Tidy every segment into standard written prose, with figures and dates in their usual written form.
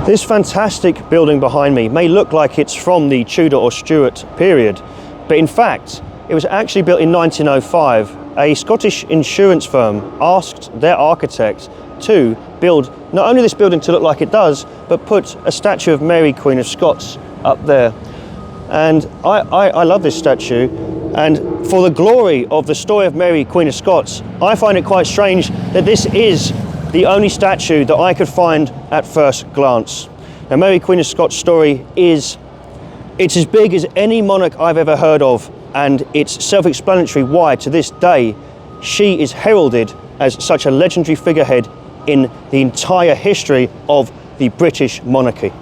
This fantastic building behind me may look like it's from the Tudor or Stuart period, but in fact, it was actually built in 1905. A Scottish insurance firm asked their architect to build not only this building to look like it does, but put a statue of Mary, Queen of Scots up there. And I love this statue, and for the glory of the story of Mary, Queen of Scots, I find it quite strange that this is the only statue that I could find at first glance. Now, Mary, Queen of Scots' story it's as big as any monarch I've ever heard of, and it's self-explanatory why, to this day, she is heralded as such a legendary figurehead in the entire history of the British monarchy.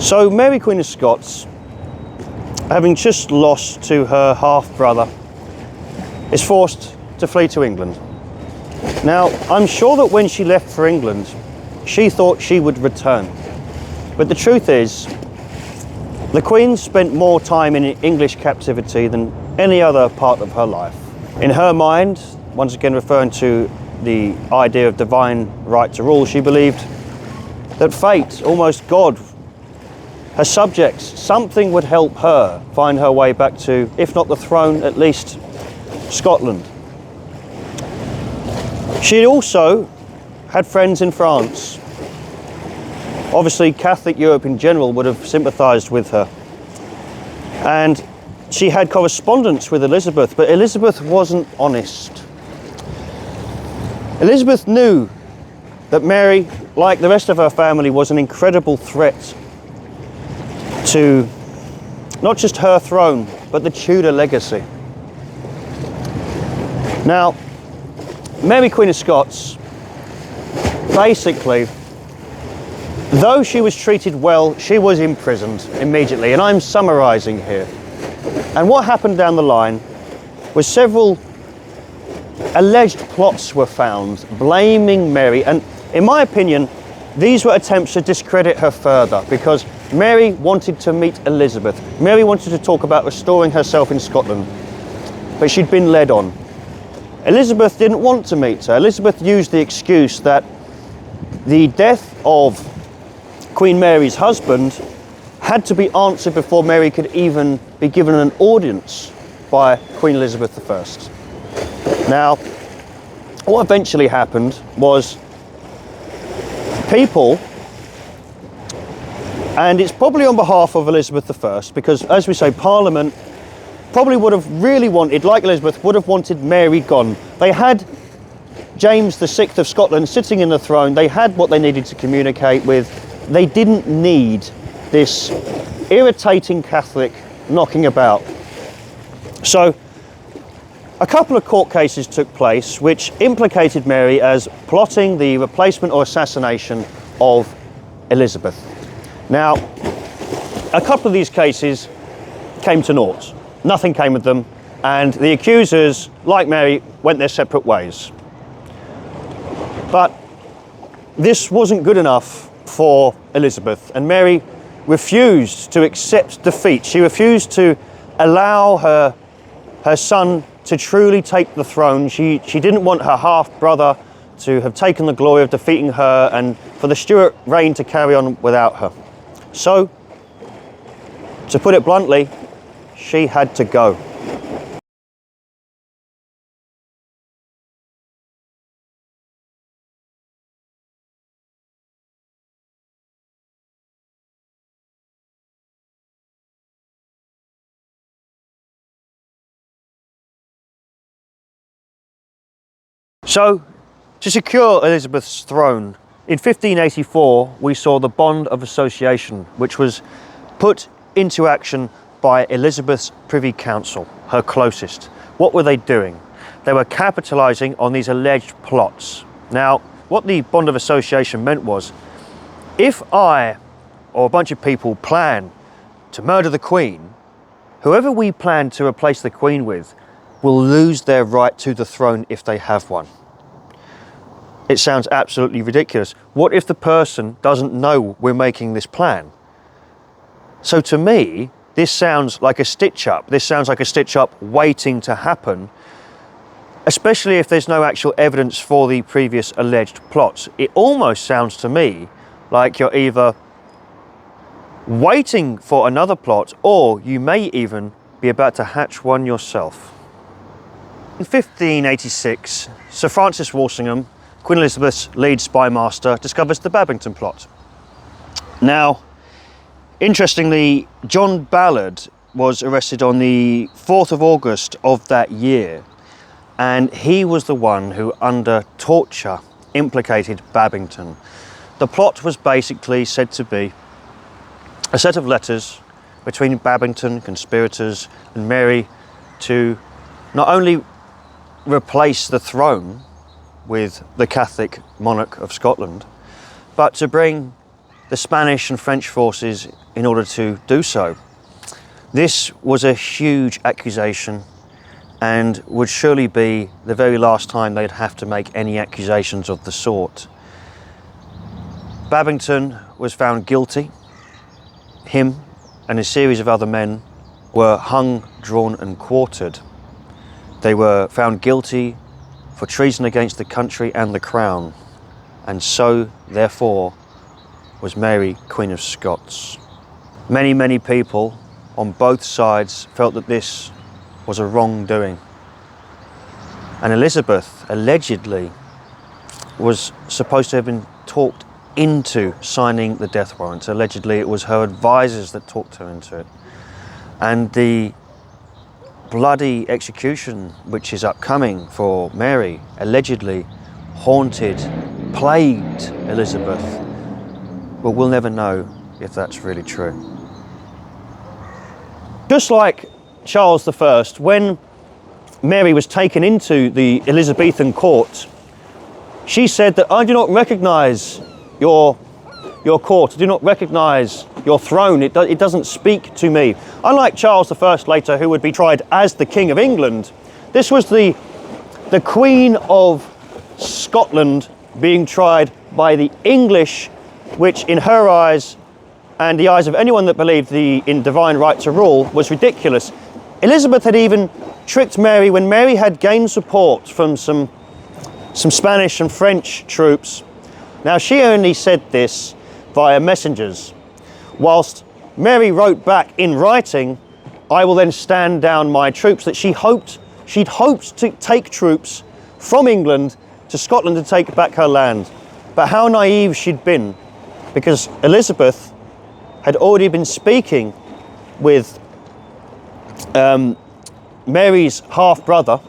So Mary, Queen of Scots, having just lost to her half-brother, is forced to flee to England. Now, I'm sure that when she left for England, she thought she would return. But the truth is, the Queen spent more time in English captivity than any other part of her life. In her mind, once again referring to the idea of divine right to rule, she believed that fate, almost God, her subjects, something would help her find her way back to, if not the throne, at least Scotland. She also had friends in France. Obviously, Catholic Europe in general would have sympathised with her. And she had correspondence with Elizabeth, but Elizabeth wasn't honest. Elizabeth knew that Mary, like the rest of her family, was an incredible threat to not just her throne, but the Tudor legacy. Now, Mary, Queen of Scots, basically, though she was treated well, she was imprisoned immediately, and I'm summarising here. And what happened down the line was several alleged plots were found blaming Mary, and in my opinion, these were attempts to discredit her further, because Mary wanted to meet Elizabeth. Mary wanted to talk about restoring herself in Scotland, but she'd been led on. Elizabeth didn't want to meet her. Elizabeth used the excuse that the death of Queen Mary's husband had to be answered before Mary could even be given an audience by Queen Elizabeth I. Now, what eventually happened was people, and it's probably on behalf of Elizabeth I, because as we say, Parliament probably would have really wanted, like Elizabeth, would have wanted Mary gone. They had James VI of Scotland sitting in the throne. They had what they needed to communicate with. They didn't need this irritating Catholic knocking about. So a couple of court cases took place which implicated Mary as plotting the replacement or assassination of Elizabeth. Now, a couple of these cases came to naught. Nothing came of them, and the accusers, like Mary, went their separate ways. But this wasn't good enough for Elizabeth, and Mary refused to accept defeat. She refused to allow her son to truly take the throne. She didn't want her half-brother to have taken the glory of defeating her and for the Stuart reign to carry on without her. So, to put it bluntly, she had to go. So, to secure Elizabeth's throne, in 1584 we saw the Bond of Association, which was put into action by Elizabeth's Privy Council, her closest. What were they doing? They were capitalising on these alleged plots. Now, what the Bond of Association meant was, if I or a bunch of people plan to murder the Queen, whoever we plan to replace the Queen with will lose their right to the throne if they have one. It sounds absolutely ridiculous. What if the person doesn't know we're making this plan? So to me, this sounds like a stitch-up. This sounds like a stitch-up waiting to happen especially if there's no actual evidence for the previous alleged plots. It almost sounds to me like you're either waiting for another plot, or you may even be about to hatch one yourself. In 1586, Sir Francis Walsingham, Queen Elizabeth's lead spy master, discovers the Babington plot. Now, interestingly, John Ballard was arrested on the 4th of August of that year, and he was the one who, under torture, implicated Babington. The plot was basically said to be a set of letters between Babington, conspirators, and Mary to not only replace the throne with the Catholic monarch of Scotland, but to bring the Spanish and French forces in order to do so. This was a huge accusation and would surely be the very last time they'd have to make any accusations of the sort. Babington was found guilty. Him and a series of other men were hung, drawn and quartered. They were found guilty for treason against the country and the crown, and so, therefore, was Mary, Queen of Scots. Many people on both sides felt that this was a wrongdoing. And Elizabeth, allegedly, was supposed to have been talked into signing the death warrant. Allegedly, it was her advisors that talked her into it. And the bloody execution, which is upcoming for Mary, allegedly haunted, plagued Elizabeth. Well, we'll never know if that's really true. Just like Charles I, when Mary was taken into the Elizabethan court, she said that I do not recognise your court, I do not recognise your throne, it doesn't speak to me. Unlike Charles I later, who would be tried as the King of England, this was the Queen of Scotland being tried by the English, which in her eyes and the eyes of anyone that believed in divine right to rule was ridiculous. Elizabeth had even tricked Mary when Mary had gained support from some Spanish and French troops. Now, she only said this via messengers, whilst Mary wrote back in writing, I will then stand down my troops, that she'd hoped to take troops from England to Scotland to take back her land. But how naive she'd been, because Elizabeth had already been speaking with Mary's half-brother,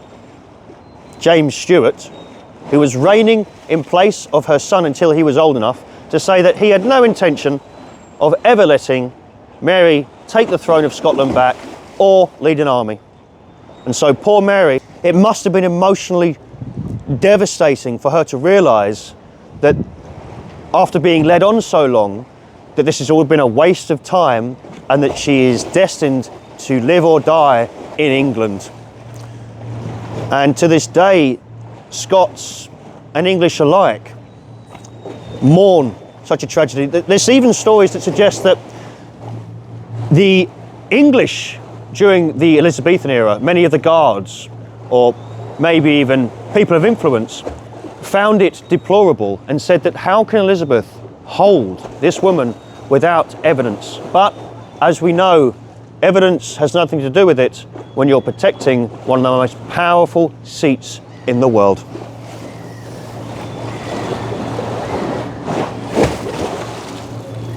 James Stuart, who was reigning in place of her son until he was old enough to say that he had no intention of ever letting Mary take the throne of Scotland back or lead an army. And so poor Mary, it must have been emotionally devastating for her to realise that after being led on so long, that this has all been a waste of time and that she is destined to live or die in England. And to this day, Scots and English alike mourn such a tragedy. There's even stories that suggest that the English during the Elizabethan era, many of the guards, or maybe even people of influence, found it deplorable and said that how can Elizabeth hold this woman without evidence? But as we know, evidence has nothing to do with it when you're protecting one of the most powerful seats in the world.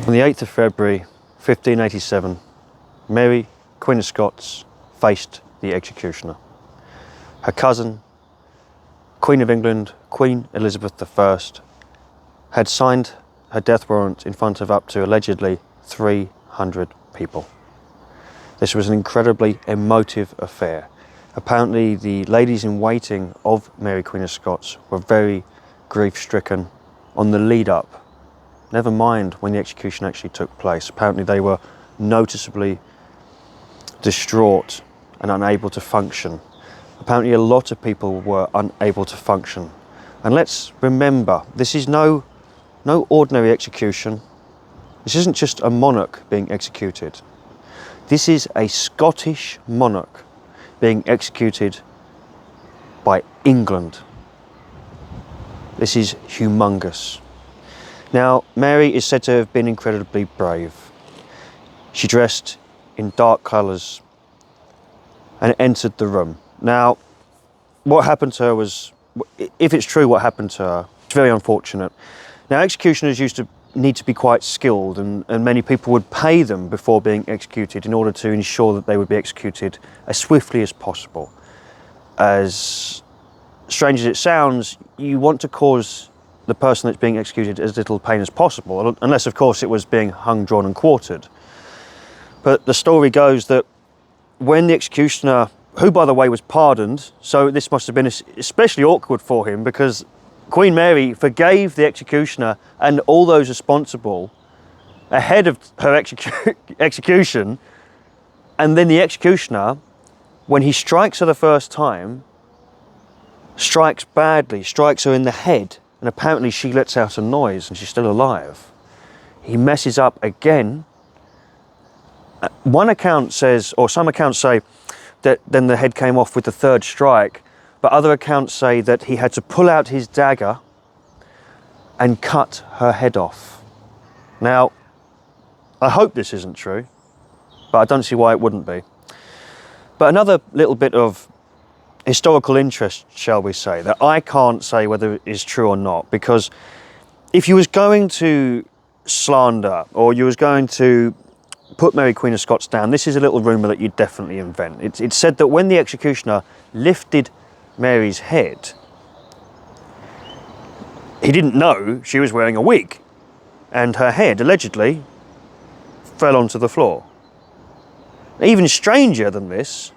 On the 8th of February 1587, Mary, Queen of Scots, faced the executioner. Her cousin, Queen of England, Queen Elizabeth I, had signed her death warrant in front of up to allegedly 300 people. This was an incredibly emotive affair. Apparently the ladies in waiting of Mary, Queen of Scots were very grief-stricken on the lead up. Never mind when the execution actually took place. Apparently they were noticeably distraught and unable to function. Apparently a lot of people were unable to function. And let's remember, this is no ordinary execution. This isn't just a monarch being executed. This is a Scottish monarch being executed by England. This is humongous. Now, Mary is said to have been incredibly brave. She dressed in dark colours and entered the room. Now, what happened to her was, if it's true what happened to her, it's very unfortunate. Now, executioners used to need to be quite skilled, and many people would pay them before being executed in order to ensure that they would be executed as swiftly as possible. As strange as it sounds, you want to cause the person that's being executed as little pain as possible, unless of course it was being hung, drawn and quartered. But the story goes that when the executioner, who by the way was pardoned, so this must have been especially awkward for him, because Queen Mary forgave the executioner and all those responsible ahead of her execution, and then the executioner, when he strikes her the first time, strikes badly, strikes her in the head, and apparently she lets out a noise and she's still alive. He messes up again. One account says, or some accounts say, that then the head came off with the third strike, but other accounts say that he had to pull out his dagger and cut her head off. Now, I hope this isn't true, but I don't see why it wouldn't be. But another little bit of historical interest, shall we say, that I can't say whether it is true or not, because if you was going to slander or you was going to put Mary Queen of Scots down, this is a little rumour that you'd definitely invent. It's said that when the executioner lifted Mary's head, he didn't know she was wearing a wig, and her head allegedly fell onto the floor. Even stranger than this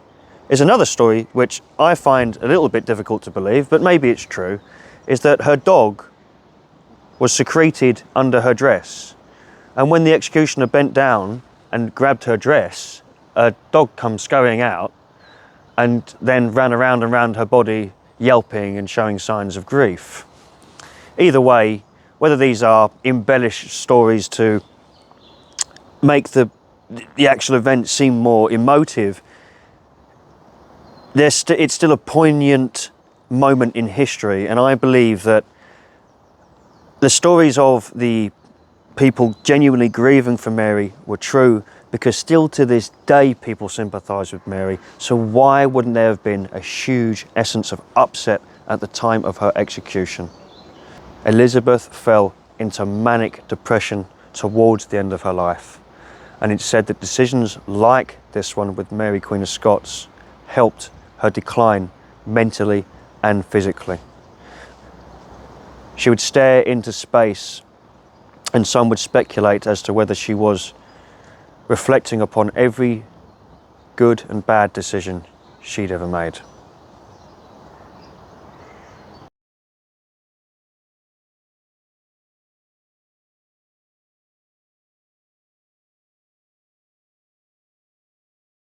is another story which I find a little bit difficult to believe, but maybe it's true, is that her dog was secreted under her dress, and when the executioner bent down and grabbed her dress, a dog come scurrying out and then ran around and around her body, yelping and showing signs of grief. Either way, whether these are embellished stories to make the actual event seem more emotive, it's still a poignant moment in history, and I believe that the stories of the people genuinely grieving for Mary were true, because still to this day people sympathise with Mary. So why wouldn't there have been a huge essence of upset at the time of her execution? Elizabeth fell into manic depression towards the end of her life, and it's said that decisions like this one with Mary Queen of Scots helped her decline mentally and physically. She would stare into space, and some would speculate as to whether she was reflecting upon every good and bad decision she'd ever made.